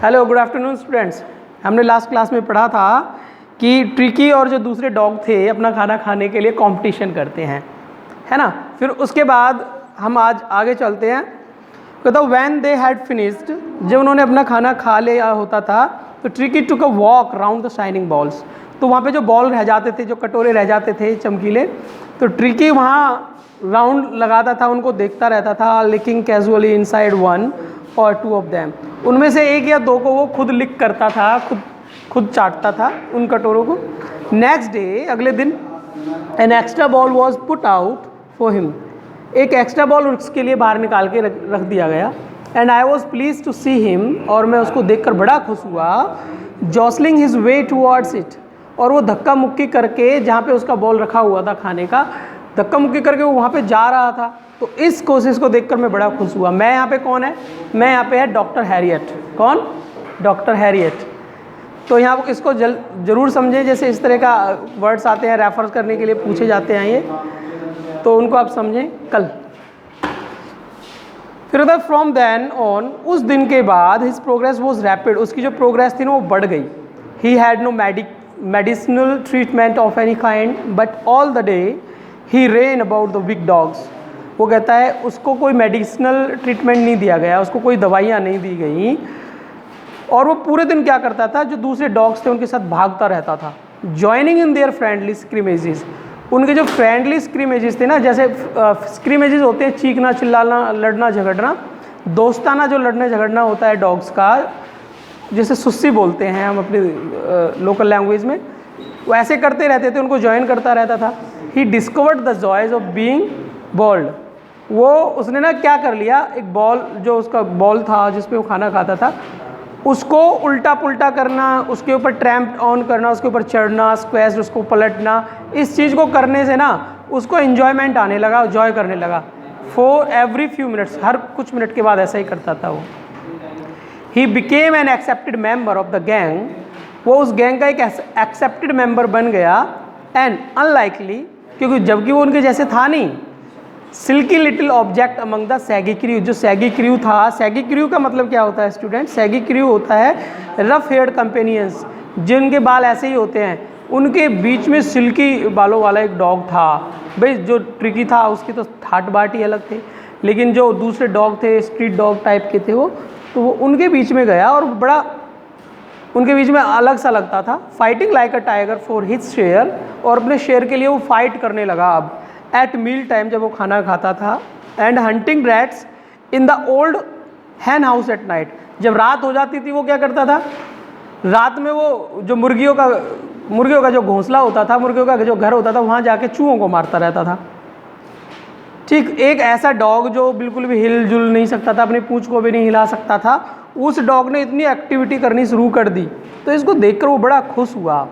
Hello, good afternoon students. हमने last class में पढ़ा था कि ट्रिकी और जो दूसरे डॉग थे अपना खाना खाने के लिए कंपटीशन करते हैं, है ना। फिर उसके बाद हम आज आगे चलते हैं। तो व्हेन दे हैड फिनिश्ड, जब उन्होंने अपना खाना खा लिया होता था तो tricky took a walk round the shining balls. तो वहाँ पे जो बॉल रह जाते थे, जो कटोरे रह जाते थे चमकीले, तो ट्रिकी वहाँ राउंड लगाता था, उनको देखता रहता था, लिकिंग कैजुअली इनसाइड वन और टू ऑफ देम। उनमें से एक या दो को वो खुद लिक करता था, खुद चाटता था उन कटोरों को। नेक्स्ट डे, अगले दिन, an extra ball was put out for him. एक एक्स्ट्रा बॉल उसके लिए बाहर निकाल के रख दिया गया। And I was pleased to see him, और मैं उसको देखकर बड़ा खुश हुआ। Jostling his way towards it, और वो धक्का मुक्की करके जहाँ पे उसका बॉल रखा हुआ था खाने का, धक्का मुक्की करके वो वहाँ पे जा रहा था। तो इस कोशिश को देखकर मैं बड़ा खुश हुआ। मैं यहाँ पे कौन है? मैं यहाँ पे है डॉक्टर हैरियट। कौन? Doctor Harriet. तो यहाँ इसको जरूर समझें, जैसे इस तरह का वर्ड्स आते हैं रेफर करने के लिए पूछे जाते हैं ये, तो उनको आप समझें कल। फिर उधर फ्रॉम देन ऑन, उस दिन के बाद हिज प्रोग्रेस वॉज रैपिड, उसकी जो प्रोग्रेस थी ना वो बढ़ गई। He had no medicinal treatment of any kind but all the day he ran about the big dogs. वो कहता है उसको कोई मेडिसिनल ट्रीटमेंट नहीं दिया गया, उसको कोई दवाइयाँ नहीं दी गई, और वो पूरे दिन क्या करता था, जो दूसरे डॉग्स थे उनके साथ भागता रहता था। जॉइनिंग इन देयर फ्रेंडली स्क्रीमेजेस, उनके जो फ्रेंडली स्क्रीमेजेस थे ना, जैसे स्क्रीमेजेस होते हैं चीखना, चिल्लाना, लड़ना झगड़ना, दोस्ताना जो लड़ने झगड़ना होता है डॉग्स का, जैसे सुस्सी बोलते हैं हम अपनी लोकल लैंग्वेज में, वो ऐसे करते रहते थे, उनको ज्वाइन करता रहता था। He discovered the joys of being bold. वो उसने ना क्या कर लिया, एक बॉल, जो उसका बॉल था जिसपे वो खाना खाता था, उसको उल्टा पुल्टा करना, उसके ऊपर ट्रैम्प ऑन करना, उसके ऊपर चढ़ना, स्क्वैश उसको पलटना, इस चीज़ को करने से ना उसको एन्जॉयमेंट आने लगा, जॉय करने लगा। फॉर एवरी फ्यू मिनट्स, हर कुछ मिनट के बाद ऐसा ही करता था वो। He became an accepted member of the gang, वो उस गैंग का एक एक्सेप्टेड मेंबर बन गया। एंड अनलाइकली, क्योंकि जबकि वो उनके जैसे था नहीं, silky little object among the saggy crew, जो सैगी क्रू था, सैगी क्रू का मतलब क्या होता है स्टूडेंट? सैगी क्रू होता है रफ हेयर्ड कंपेनियंस, जिनके बाल ऐसे ही होते हैं। उनके बीच में सिल्की बालों वाला एक डॉग था। भाई जो ट्रिकी था उसकी तो ठाट बाट ही अलग थे, लेकिन जो दूसरे डॉग थे स्ट्रीट डॉग टाइप के थे वो, तो वो उनके बीच में गया और बड़ा उनके बीच में अलग सा लगता था। Fighting like a tiger for his share, और अपने शेयर के लिए वो फाइट करने लगा अब। एट मील टाइम, जब वो खाना खाता था। And hunting rats in the old hen house at night, जब रात हो जाती थी वो क्या करता था, रात में वो जो मुर्गियों का जो घोंसला होता था, मुर्गियों का जो घर होता था, वहाँ जाके चूहों को मारता रहता था। ठीक, एक ऐसा डॉग जो बिल्कुल भी हिल जुल नहीं सकता था, अपनी पूंछ को भी नहीं हिला सकता था, उस डॉग ने इतनी एक्टिविटी करनी शुरू कर दी, तो इसको देखकर वो बड़ा खुश हुआ।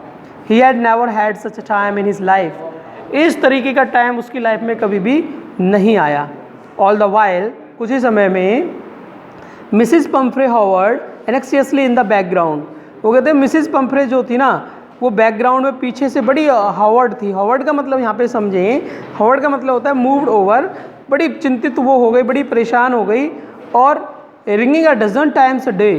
He had never had such a time in his life, इस तरीके का टाइम उसकी लाइफ में कभी भी नहीं आया। ऑल द वाइल, कुछ ही समय में, Mrs Pumphrey hovered anxiously in the background, वो कहते हैं मिसिज पम्फ्रे जो थी ना, वो बैकग्राउंड में पीछे से बड़ी हॉवर्ड थी। हॉवर्ड का मतलब यहाँ पे समझें, हॉवर्ड का मतलब होता है मूव्ड ओवर, बड़ी चिंतित वो हो गई, बड़ी परेशान हो गई, और ringing a dozen times a day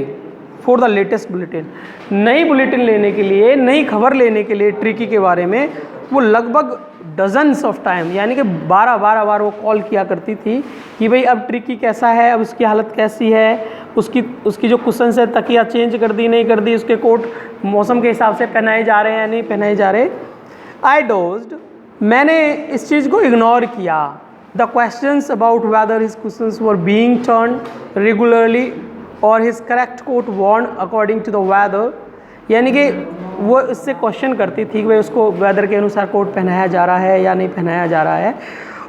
for the latest bulletin, नई बुलेटिन लेने के लिए, नई खबर लेने के लिए ट्रिकी के बारे में वो लगभग डजन्स ऑफ टाइम, यानी कि 12 बार वो कॉल किया करती थी कि भाई अब ट्रिकी कैसा है, अब उसकी हालत कैसी है, उसकी जो कुशन से तकिया चेंज कर दी नहीं कर दी, उसके कोट मौसम के हिसाब से पहनाए जा रहे हैं या नहीं पहनाए जा रहे। आई डोज्ड, मैंने इस चीज़ को इग्नोर किया। The questions about whether his cushions were being turned regularly और his correct coat worn according to the weather, यानी कि वो इससे क्वेश्चन करती थी कि भाई उसको वेदर के अनुसार कोट पहनाया जा रहा है या नहीं पहनाया जा रहा है,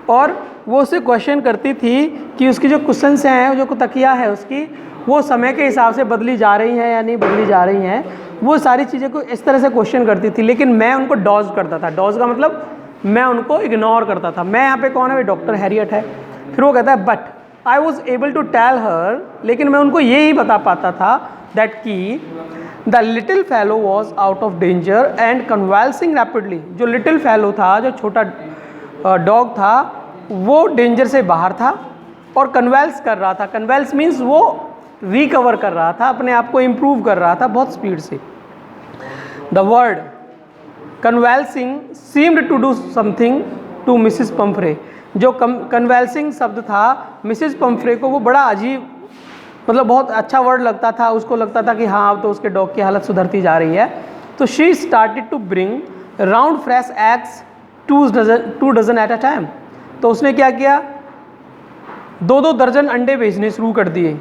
और वो उससे क्वेश्चन करती थी कि उसकी जो कुशंस हैं, जो तकिया है उसकी, वो समय के हिसाब से बदली जा रही हैं या नहीं बदली जा रही हैं, वो सारी चीज़ें को इस तरह से क्वेश्चन करती थी। लेकिन मैं उनको डॉज करता था। डॉज का मतलब मैं उनको इग्नोर करता था। मैं यहाँ पे कौन है? भाई डॉक्टर हैरियट है। फिर वो कहता है but I was able to tell her, लेकिन मैं उनको ये ही बता पाता था दैट कि the little fellow was out of danger and convalescing rapidly, जो लिटिल फेलो था, जो छोटा डॉग था, वो डेंजर से बाहर था और कन्वेल्स कर रहा था। कन्वेल्स मीन्स वो रिकवर कर रहा था, अपने आप को इम्प्रूव कर रहा था बहुत स्पीड से। The word convalescing seemed to do something to Mrs Pumphrey. जो कन्वेल्सिंग शब्द था मिसिस पंफ्रे को वो बड़ा अजीब, मतलब बहुत अच्छा वर्ड लगता था, उसको लगता था कि हाँ अब तो उसके डॉग की हालत सुधरती जा रही है। तो she started to bring round fresh eggs 2 dozen at a time. तो उसने क्या किया, 2 दर्जन अंडे बेचने शुरू कर दिए,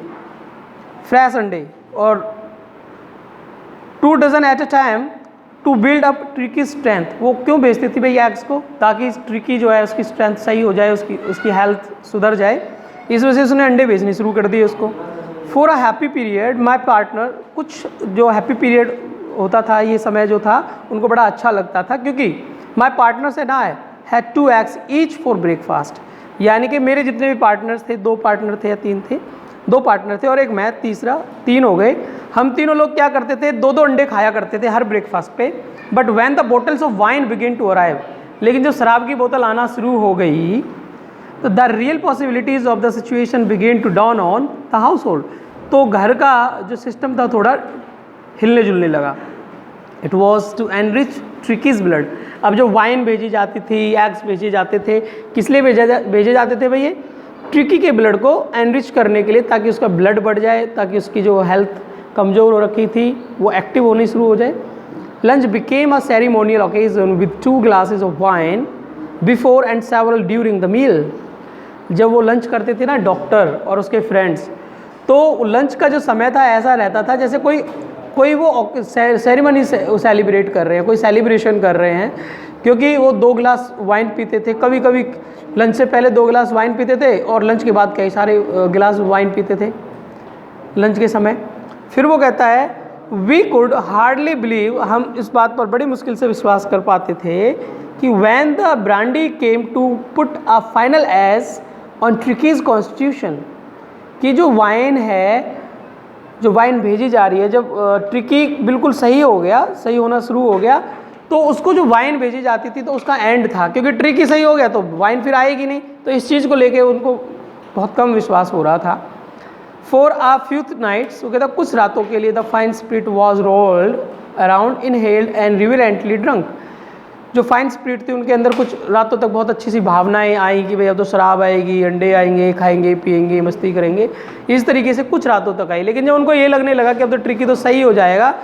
फ्रेश अंडे, और 2 dozen at a time to build up Tricki strength. वो क्यों बेचती थी भाई एग्स को, ताकि ट्रिकी जो है उसकी स्ट्रेंथ सही हो जाए, उसकी हेल्थ सुधर जाए, इस वजह से उसने अंडे बेचने शुरू कर दिए उसको। For a happy period my partner, कुछ जो हैप्पी पीरियड होता था, ये समय जो था उनको बड़ा अच्छा लगता था, क्योंकि माई पार्टनर से ना had 2 eggs each for breakfast. यानी कि मेरे जितने भी पार्टनर्स थे, 2 पार्टनर थे या 3 थे, 2 पार्टनर थे और एक मैं, तीसरा, 3 हो गए। हम तीनों लोग क्या करते थे, 2 अंडे खाया करते थे हर ब्रेकफास्ट पे। But when the bottles of wine begin to arrive, लेकिन जब शराब की बोतल आना शुरू हो गई तो the real possibilities of the situation begin to dawn on the household. तो घर का जो सिस्टम था थोड़ा हिलने जुलने लगा। It was to enrich Tricki's blood. अब जो वाइन भेजी जाती थी, एग्स भेजे जाते थे, किस लिए भेजे जाते थे भैया, ट्रिकी के ब्लड को एनरिच करने के लिए, ताकि उसका ब्लड बढ़ जाए, ताकि उसकी जो हेल्थ कमज़ोर हो रखी थी वो एक्टिव होनी शुरू हो जाए। Lunch became a ceremonial occasion with 2 glasses of wine before and several during the meal. जब वो लंच करते थे ना डॉक्टर और उसके फ्रेंड्स, तो लंच का जो समय था ऐसा रहता था जैसे कोई वो सेरेमनी सेलिब्रेट कर रहे हैं, कोई सेलिब्रेशन कर रहे हैं, क्योंकि वो 2 गिलास वाइन पीते थे। कभी कभी लंच से पहले 2 गिलास वाइन पीते थे और लंच के बाद कई सारे गिलास वाइन पीते थे लंच के समय। फिर वो कहता है वी कुड हार्डली बिलीव, हम इस बात पर बड़ी मुश्किल से विश्वास कर पाते थे कि when the brandy came to put a final edge on Tricki's constitution, कि जो वाइन है, जो वाइन भेजी जा रही है, जब ट्रिकी बिल्कुल सही हो गया, सही होना शुरू हो गया, तो उसको जो वाइन भेजी जाती थी तो उसका एंड था, क्योंकि ट्रिकी सही हो गया तो वाइन फिर आएगी नहीं। तो इस चीज़ को लेके उनको बहुत कम विश्वास हो रहा था। फॉर अ फ्यू नाइट्स, वो कहता कुछ रातों के लिए the fine spirit was rolled around inhaled and reverently drunk. जो फाइन स्पिरिट थी उनके अंदर कुछ रातों तक बहुत अच्छी सी भावनाएं आई कि भाई अब तो शराब आएगी, अंडे आएंगे, खाएंगे पिएंगे, मस्ती करेंगे, इस तरीके से कुछ रातों तक आई। लेकिन जब उनको ये लगने लगा कि अब तो ट्रिकी तो सही हो जाएगा,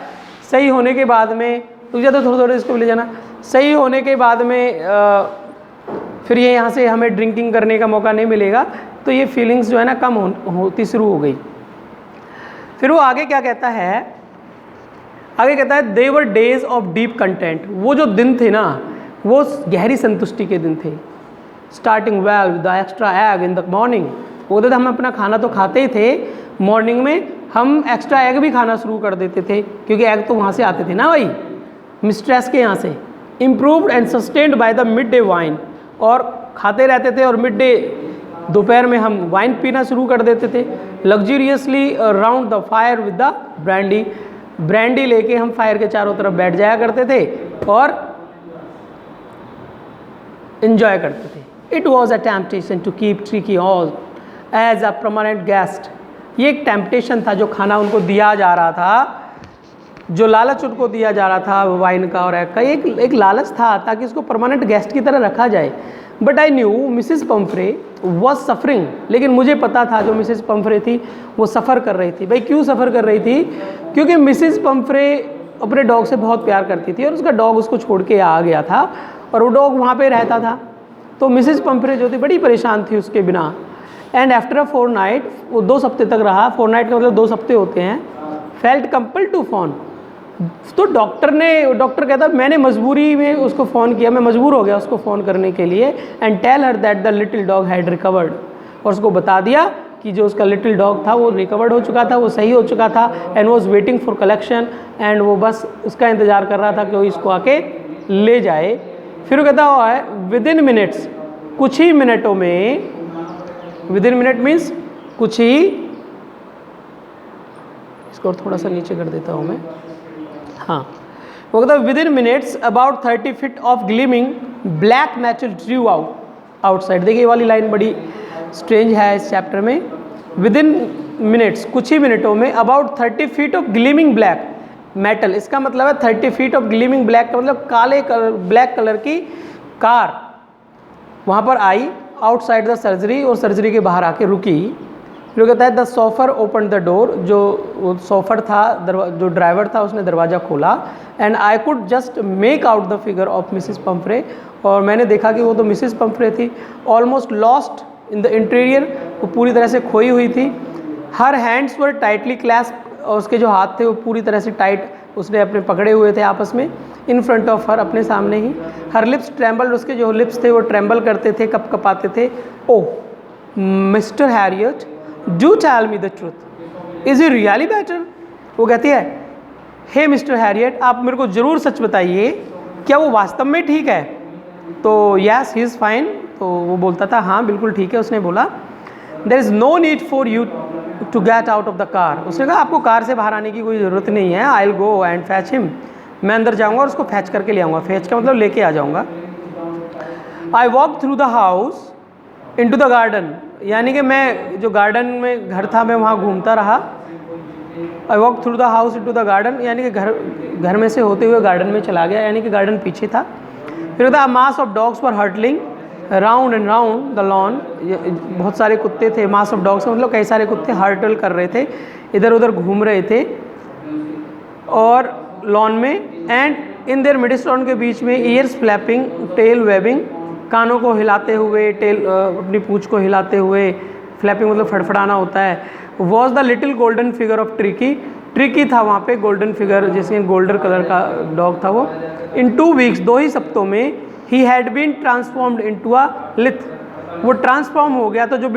सही होने के बाद में तुझे तो थोड़ा थोड़ा इसको भी ले जाना, सही होने के बाद में फिर ये यहाँ से हमें ड्रिंकिंग करने का मौका नहीं मिलेगा, तो ये फीलिंग्स जो है ना कम होती शुरू हो गई। फिर वो आगे क्या कहता है, आगे कहता है दे वर डेज ऑफ डीप कंटेंट। वो जो दिन थे ना वो गहरी संतुष्टि के दिन थे। Starting well with the extra egg in the morning, वो कहते थे हम अपना खाना तो खाते ही थे, मॉर्निंग में हम एक्स्ट्रा एग भी खाना शुरू कर देते थे, क्योंकि एग तो वहाँ से आते थे ना भाई, मिस्ट्रेस के यहाँ से। Improved and sustained by the mid day wine, और खाते रहते थे, और मिड डे दोपहर में हम वाइन पीना शुरू कर देते थे। लग्जूरियसली round the fire with the brandy, brandy लेके हम फायर के चारों तरफ बैठ जाया करते थे और एंजॉय करते थे। It was a temptation to keep Tricki all as a permanent guest. ये एक टेम्पटेशन था जो खाना उनको दिया जा रहा था, जो लालच उनको दिया जा रहा था वाइन का और एग का, एक लालच था ताकि उसको परमानेंट गेस्ट की तरह रखा जाए। But I knew Mrs Pomfrey was suffering, लेकिन मुझे पता था जो मिसिस पंफ्रे थी वो सफ़र कर रही थी। भाई क्यों सफ़र कर रही थी, क्योंकि मिसिस पंफ्रे अपने डॉग से बहुत प्यार करती थी और उसका डॉग उसको छोड़ के आ गया था और वो डॉग वहाँ पे रहता था। तो मिसिस पंफ्रे जो थी बड़ी परेशान थी उसके बिना। एंड आफ्टर अ 4 नाइट, वो 2 हफ्ते तक रहा, 4 नाइट का मतलब 2 हफ्ते होते हैं। फेल्ट कंपल्ड टू फोन, तो डॉक्टर कहता मैंने मजबूरी में उसको फ़ोन किया, मैं मजबूर हो गया उसको फ़ोन करने के लिए। And tell her that the little dog had recovered, और उसको बता दिया कि जो उसका लिटिल डॉग था वो रिकवर्ड हो चुका था, वो सही हो चुका था। And was waiting for collection, and वो बस उसका इंतज़ार कर रहा था कि वो इसको आके ले जाए। फिर वो कहता हुआ है विद इन मिनट्स, कुछ ही मिनटों में, विद इन मिनट मीन्स कुछ ही, इसको थोड़ा सा नीचे कर देता हूँ मैं, हाँ, वो कहता है with in minutes about 30 feet of gleaming black natural Drew outside. देखिए ये वाली लाइन बड़ी स्ट्रेंज है इस चैप्टर में। विद इन मिनट्स, कुछ ही मिनटों में, about 30 feet of gleaming black metal, इसका मतलब है 30 फीट ऑफ ग्लीमिंग ब्लैक का मतलब काले कलर, ब्लैक कलर की कार वहाँ पर आई आउटसाइड द सर्जरी, और सर्जरी के बाहर आके रुकी। फिर कहता है the so far open the door, जो सोफर था, जो ड्राइवर था उसने दरवाज़ा खोला, and I could just make out the figure of Mrs Pomfrey, और मैंने देखा कि वो तो मिसिस पंफ्रे थी, almost lost in the interior, वो पूरी तरह से खोई हुई थी। Her hands were tightly clasp, और उसके जो हाथ थे वो पूरी तरह से टाइट उसने अपने पकड़े हुए थे आपस में, इन फ्रंट ऑफ हर, अपने सामने ही। हर लिप्स ट्रैम्बल, उसके जो लिप्स थे वो ट्रैम्बल करते थे, कपाते थे। Oh Mr Herriot, do tell me the truth, is he really better? वो कहती है हे मिस्टर हैरियट, आप मेरे को ज़रूर सच बताइए, क्या वो वास्तव में ठीक है? तो यस ही इज़ फाइन, तो वो बोलता था हाँ बिल्कुल ठीक है। उसने बोला there is no need for you to get out of the car, उसने कहा आपको कार से बाहर आने की कोई ज़रूरत नहीं है, I will go and fetch him, मैं अंदर जाऊँगा और उसको फैच करके ले आऊँगा, फैच का मतलब लेके आ जाऊँगा। I walk through the house into the garden, यानी कि मैं जो गार्डन में घर था मैं वहाँ घूमता रहा। I walk through the house into the garden, यानी कि घर में से होते हुए गार्डन में चला गया, यानी कि गार्डन पीछे था। फिर the mass of dogs were hurtling round and round the lawn, बहुत सारे कुत्ते थे, मास ऑफ डॉग्स मतलब कई सारे कुत्ते हर्टल कर रहे थे, इधर उधर घूम रहे थे और लॉन में। एंड इन देयर मिडिस्ट, के बीच में ईयर्स फ्लैपिंग, टेल वेबिंग, कानों को हिलाते हुए, टेल अपनी पूंछ को हिलाते हुए, फ्लैपिंग मतलब फड़फड़ाना होता है। Was the little golden figure of Tricky, Tricky था वहाँ पे गोल्डन फिगर, जैसे गोल्डन कलर का डॉग था वो। इन 2 वीक्स, 2 ही सप्तों में, he had been transformed into a lithe, वो ट्रांसफॉर्म हो गया था, जो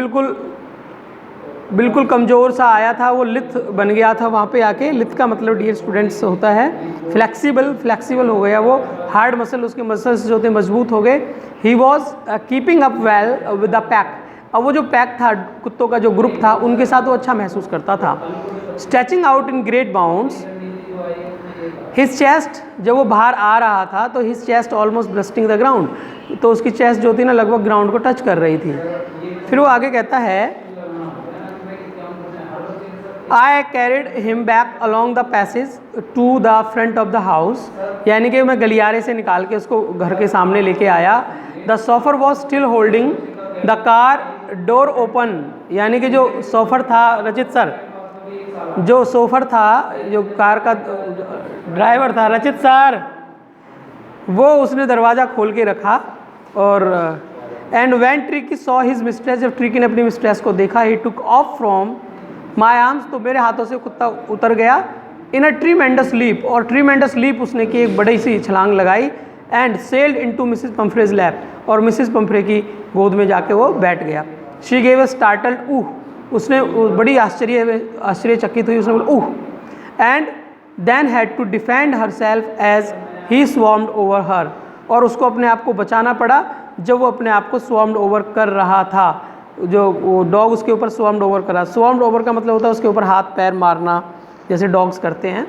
बिल्कुल कमज़ोर सा आया था वो लिथ बन गया था वहाँ पे आके। लिथ का मतलब डियर स्टूडेंट्स होता है फ्लेक्सिबल हो गया वो, हार्ड मसल, उसके मसल्स जो थे मजबूत हो गए। He was keeping up well with the pack, अब वो जो पैक था, कुत्तों का जो ग्रुप था, उनके साथ वो अच्छा महसूस करता था। Stretching out in great bounds, his chest, जब वो बाहर आ रहा था तो his chest almost bursting the ground, तो उसकी चेस्ट जो थी ना लगभग ग्राउंड को टच कर रही थी। फिर वो आगे कहता है I carried him back along the passage to the front of the house, यानी कि मैं गलियारे से निकाल के उसको घर के सामने लेके आया। The so far was still holding the car door open, यानी कि जो सोफर था, रचित सर, जो सोफर था, जो कार का ड्राइवर था, रचित सर, वो उसने दरवाज़ा खोल के रखा। और and when Tricky saw his mistress, जब ट्रिकी ने अपनी मिस्ट्रेस को देखा, he took off from my arms, तो मेरे हाथों से कुत्ता उतर गया। इन अ ट्रीमेंडस लीप, और ट्रीमेंडस लीप उसने की, एक बड़ी सी छलांग लगाई। And sailed into Mrs Pumphrey's lap, और मिसिस पंफ्रे की गोद में जाके वो बैठ गया। She gave a startled ooh, उसने बड़ी आश्चर्यचकित हुई, उसने बोला ooh. And then had to defend herself as he swarmed over her, और उसको अपने आप को बचाना पड़ा जब वो अपने आप को स्वॉर्म्ड ओवर कर रहा था, जो वो डॉग उसके ऊपर स्वॉर्म्ड ओवर कर रहा। स्वॉर्म्ड ओवर का मतलब होता है उसके ऊपर हाथ पैर मारना, जैसे डॉग्स करते हैं।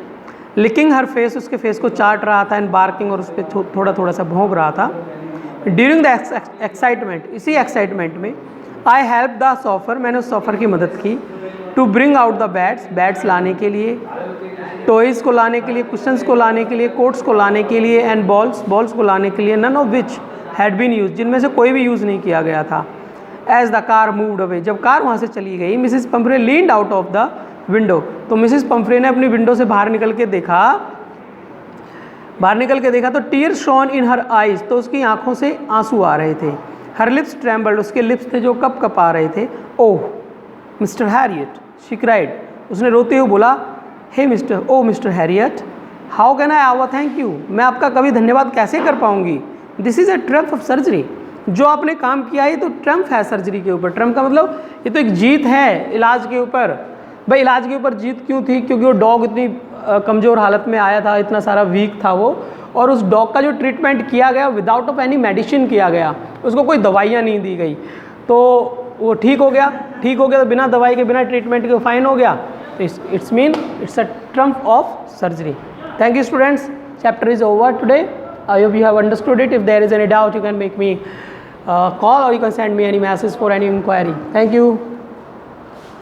लिकिंग हर फेस, उसके फेस को चाट रहा था। एंड बार्किंग, और उस पर थोड़ा थोड़ा सा भौंक रहा था। ड्यूरिंग द एक्साइटमेंट, इसी एक्साइटमेंट में, आई हेल्प द सोफर, मैंने उस सोफर की मदद की। To bring out the bats लाने के लिए, टॉयज़ को लाने के लिए, कुशंस को लाने के लिए, कोट्स को लाने के लिए, एंड बॉल्स को लाने के लिए, none of which had been use, जिनमें से कोई भी यूज़ नहीं किया गया था। As the car moved away, जब कार वहाँ से चली गई, Mrs Pumphrey leaned out of the window, तो मिसिस पंफ्रे ने अपनी विंडो से बाहर निकल के देखा तो tear shone in her eyes, तो उसकी आंखों से आंसू आ रहे थे। हर लिप्स ट्रैम्बल्ड, उसके लिप्स थे जो कप आ रहे थे। Oh Mr Herriot, she cried, उसने रोते हुए बोला, हे Mr Herriot, how can I ever thank you, मैं आपका कभी धन्यवाद कैसे कर पाऊंगी। This is a triumph of surgery, जो आपने काम किया है तो ट्रम्प है सर्जरी के ऊपर। ट्रम्प का मतलब ये तो एक जीत है इलाज के ऊपर। भाई इलाज के ऊपर जीत क्यों थी? क्योंकि वो डॉग इतनी कमज़ोर हालत में आया था, इतना सारा वीक था वो, और उस डॉग का जो ट्रीटमेंट किया गया विदाउट ऑफ एनी मेडिसिन किया गया, उसको कोई दवाइयाँ नहीं दी गई, तो वो ठीक हो गया तो बिना दवाई के, बिना ट्रीटमेंट के फाइन हो गया। It's a triumph of surgery. Thank you students, chapter is over today. I hope you have understood it. If there is any doubt, you can make me call, or you can send me any message for any inquiry. Thank you.